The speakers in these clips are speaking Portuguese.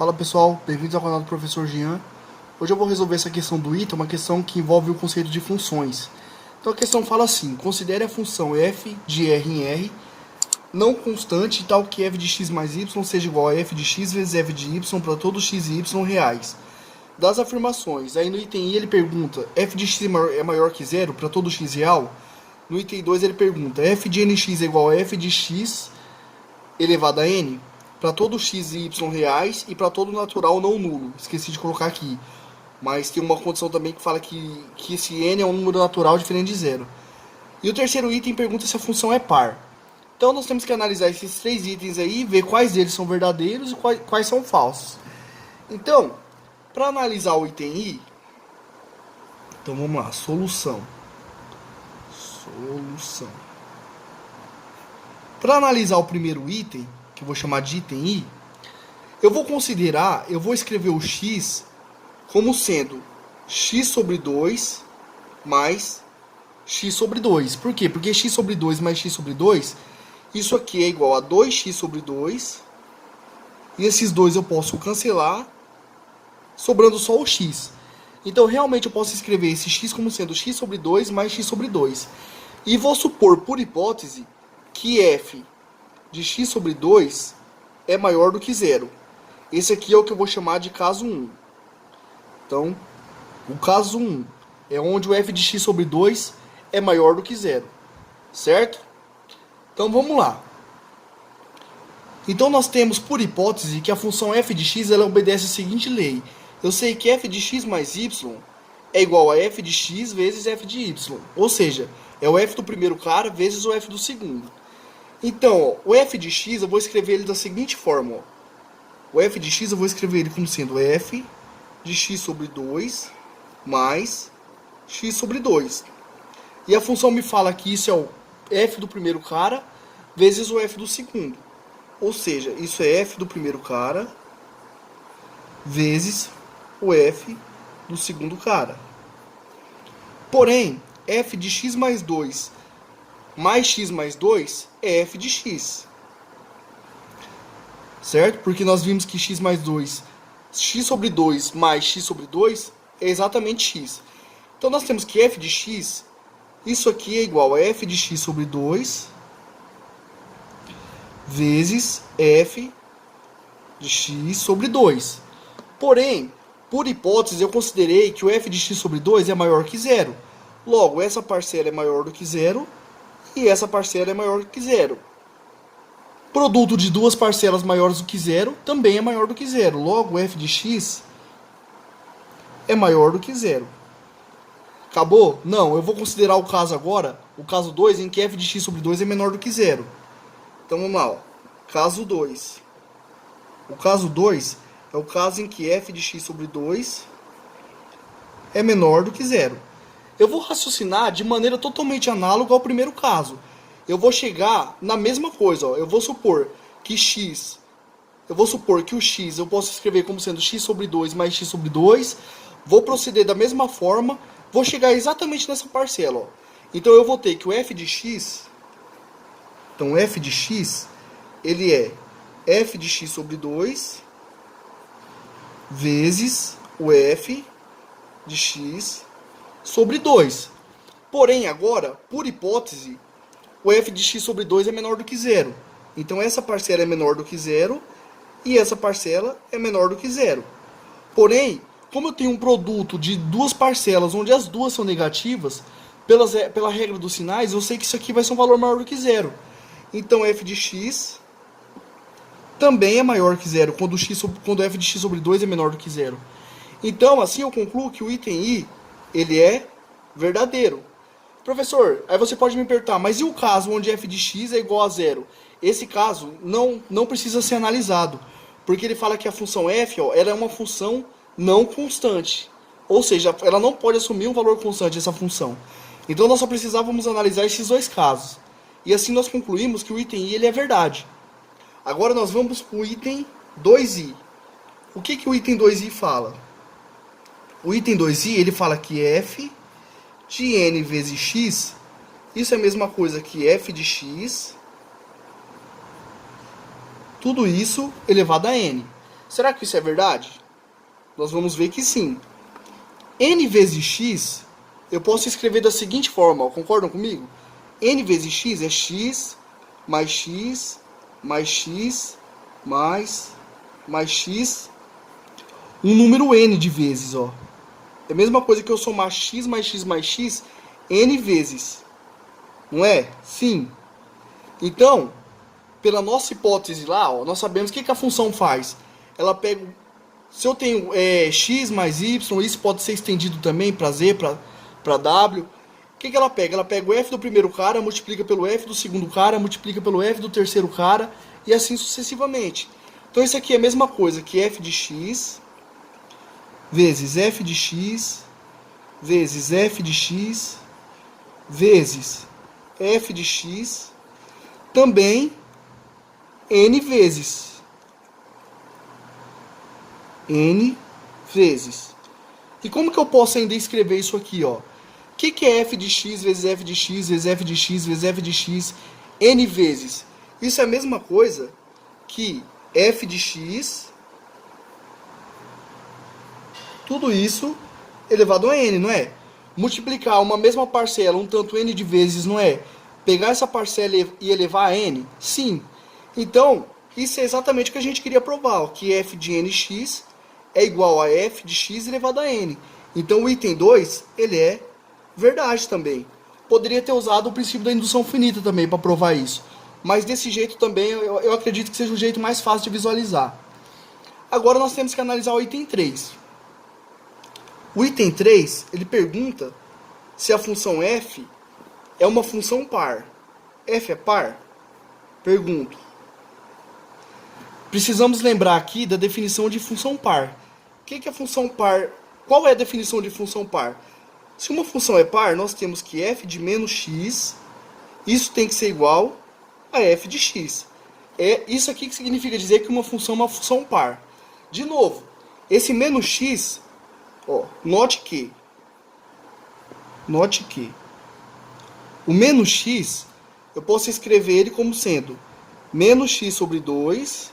Fala pessoal, bem-vindos ao canal do Professor Jean. Hoje eu vou resolver essa questão do item, uma questão que envolve o conceito de funções. Então a questão fala assim: considere a função f de r em r não constante tal que f de x mais y seja igual a f de x vezes f de y para todos x e y reais. Das afirmações, aí no item I ele pergunta: f de x é maior que zero para todo x real? No item 2 ele pergunta: f de nx é igual a f de x elevado a n? Para todo x e y reais e para todo natural não nulo. Esqueci de colocar aqui. Mas tem uma condição também que fala que esse n é um número natural diferente de zero. E o terceiro item pergunta se a função é par. Então nós temos que analisar esses três itens aí, ver quais deles são verdadeiros e quais são falsos. Então, para analisar o item I, então vamos lá, solução. Para analisar o primeiro item, que eu vou chamar de item I, eu vou escrever o x como sendo x sobre 2 mais x sobre 2. Por quê? Porque x sobre 2 mais x sobre 2, isso aqui é igual a 2x sobre 2. E esses dois eu posso cancelar, sobrando só o x. Então, realmente, eu posso escrever esse x como sendo x sobre 2 mais x sobre 2. E vou supor, por hipótese, que f de x sobre 2 é maior do que zero. Esse aqui é o que eu vou chamar de caso 1. Então, o caso 1 é onde o f de x sobre 2 é maior do que zero. Certo? Então, vamos lá. Então, nós temos, por hipótese, que a função f de x ela obedece a seguinte lei. Eu sei que f de x mais y é igual a f de x vezes f de y. Ou seja, é o f do primeiro cara vezes o f do segundo. Então, ó, o f de x eu vou escrever ele da seguinte forma. Ó. O f de x eu vou escrever ele como sendo f de x sobre 2 mais x sobre 2. E a função me fala que isso é o f do primeiro cara vezes o f do segundo. Ou seja, isso é f do primeiro cara vezes o f do segundo cara. Porém, f de x mais 2 mais x mais 2 é f de x. Certo? Porque nós vimos que x mais 2, x sobre 2 mais x sobre 2 é exatamente x. Então nós temos que f de x, isso aqui é igual a f de x sobre 2 vezes f de x sobre 2. Porém, por hipótese, eu considerei que o f de x sobre 2 é maior que zero. Logo, essa parcela é maior do que zero e essa parcela é maior do que zero. Produto de duas parcelas maiores do que zero também é maior do que zero. Logo, f de x é maior do que zero. Acabou? Não, eu vou considerar o caso agora, o caso 2, em que f de x sobre 2 é menor do que zero. Então, vamos lá. Ó. Caso 2. O caso 2 é o caso em que f de x sobre 2 é menor do que zero. Eu vou raciocinar de maneira totalmente análoga ao primeiro caso. Eu vou chegar na mesma coisa. Ó. Eu vou supor que o x eu posso escrever como sendo x sobre 2 mais x sobre 2. Vou proceder da mesma forma. Vou chegar exatamente nessa parcela. Ó. Então eu vou ter que o f de x... Então, f de x, ele é f de x sobre 2 vezes o f de x sobre 2. Porém, agora, por hipótese, o f de x sobre 2 é menor do que zero. Então, essa parcela é menor do que zero e essa parcela é menor do que zero. Porém, como eu tenho um produto de duas parcelas onde as duas são negativas, pela regra dos sinais, eu sei que isso aqui vai ser um valor maior do que zero. Então, f de x também é maior que zero, quando f de x sobre 2 é menor do que zero. Então, assim eu concluo que o item I, ele é verdadeiro. Professor, aí você pode me perguntar, mas e o caso onde f de x é igual a zero? Esse caso não precisa ser analisado, porque ele fala que a função f, ó, ela é uma função não constante. Ou seja, ela não pode assumir um valor constante, essa função. Então, nós só precisávamos analisar esses dois casos. E assim nós concluímos que o item I ele é verdade. Agora nós vamos para o item 2i. O que o item 2i fala? O item 2i ele fala que f de n vezes x, isso é a mesma coisa que f de x, tudo isso elevado a n. Será que isso é verdade? Nós vamos ver que sim. N vezes x, eu posso escrever da seguinte forma, ó, concordam comigo? N vezes x é x mais x mais x mais x, um número n de vezes, ó. É a mesma coisa que eu somar x mais x mais x n vezes. Não é? Sim. Então, pela nossa hipótese lá, ó, nós sabemos o que a função faz. Ela pega, se eu tenho x mais y, isso pode ser estendido também para z, para w. O que ela pega? Ela pega o f do primeiro cara, multiplica pelo f do segundo cara, multiplica pelo f do terceiro cara, e assim sucessivamente. Então isso aqui é a mesma coisa que f de x vezes f de x vezes f de x vezes f de x, também n vezes. N vezes. E como que eu posso ainda escrever isso aqui, ó? O que é f de x vezes f de x vezes f de x vezes f de x n vezes? Isso é a mesma coisa que f de x, tudo isso elevado a n, não é? Multiplicar uma mesma parcela um tanto n de vezes, não é? Pegar essa parcela e elevar a n? Sim. Então, isso é exatamente o que a gente queria provar, ó, que f de nx é igual a f de x elevado a n. Então o item 2, ele é verdade também. Poderia ter usado o princípio da indução finita também para provar isso. Mas desse jeito também eu acredito que seja o jeito mais fácil de visualizar. Agora nós temos que analisar o item 3. O item 3, ele pergunta se a função f é uma função par. F é par? Pergunto. Precisamos lembrar aqui da definição de função par. O que é função par? Qual é a definição de função par? Se uma função é par, nós temos que f de menos x, isso tem que ser igual a f de x. É isso aqui que significa dizer que uma função é uma função par. De novo, esse menos x, ó, note que o menos x, eu posso escrever ele como sendo menos x sobre 2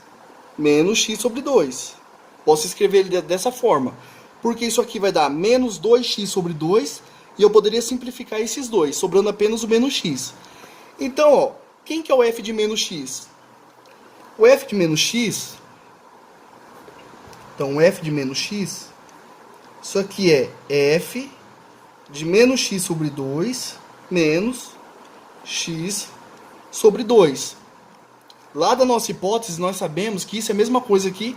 menos x sobre 2. Posso escrever ele dessa forma, porque isso aqui vai dar menos 2x sobre 2, e eu poderia simplificar esses dois, sobrando apenas o menos x. Então, ó, quem que é o f de menos x? O f de menos x, então o f de menos x, isso aqui é f de menos x sobre 2 menos x sobre 2. Lá da nossa hipótese, nós sabemos que isso é a mesma coisa que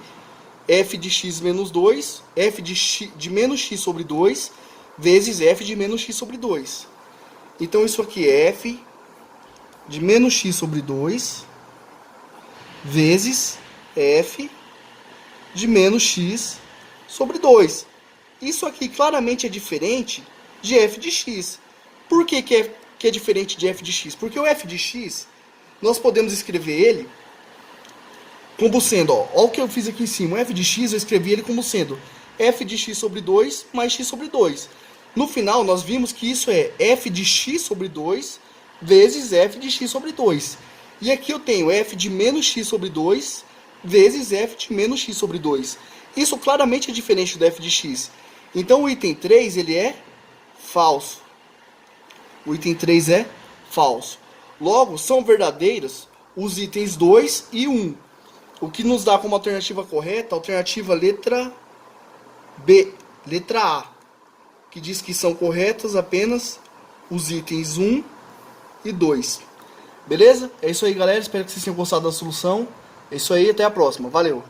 f de x menos 2, f de menos x sobre 2, vezes f de menos x sobre 2. Então, isso aqui é f de menos x sobre 2, vezes f de menos x sobre 2. Isso aqui claramente é diferente de f de x. Por que é diferente de f de x? Porque o f de x, nós podemos escrever ele como sendo, ó o que eu fiz aqui em cima, o f de x eu escrevi ele como sendo f de x sobre 2 mais x sobre 2. No final, nós vimos que isso é f de x sobre 2 vezes f de x sobre 2. E aqui eu tenho f de menos x sobre 2 vezes f de menos x sobre 2. Isso claramente é diferente do f de x. Então o item 3, ele é falso. O item 3 é falso. Logo, são verdadeiros os itens 2 e 1. O que nos dá como alternativa correta a alternativa letra B, letra A, que diz que são corretas apenas os itens 1 e 2. Beleza? É isso aí, galera. Espero que vocês tenham gostado da solução. É isso aí, até a próxima. Valeu!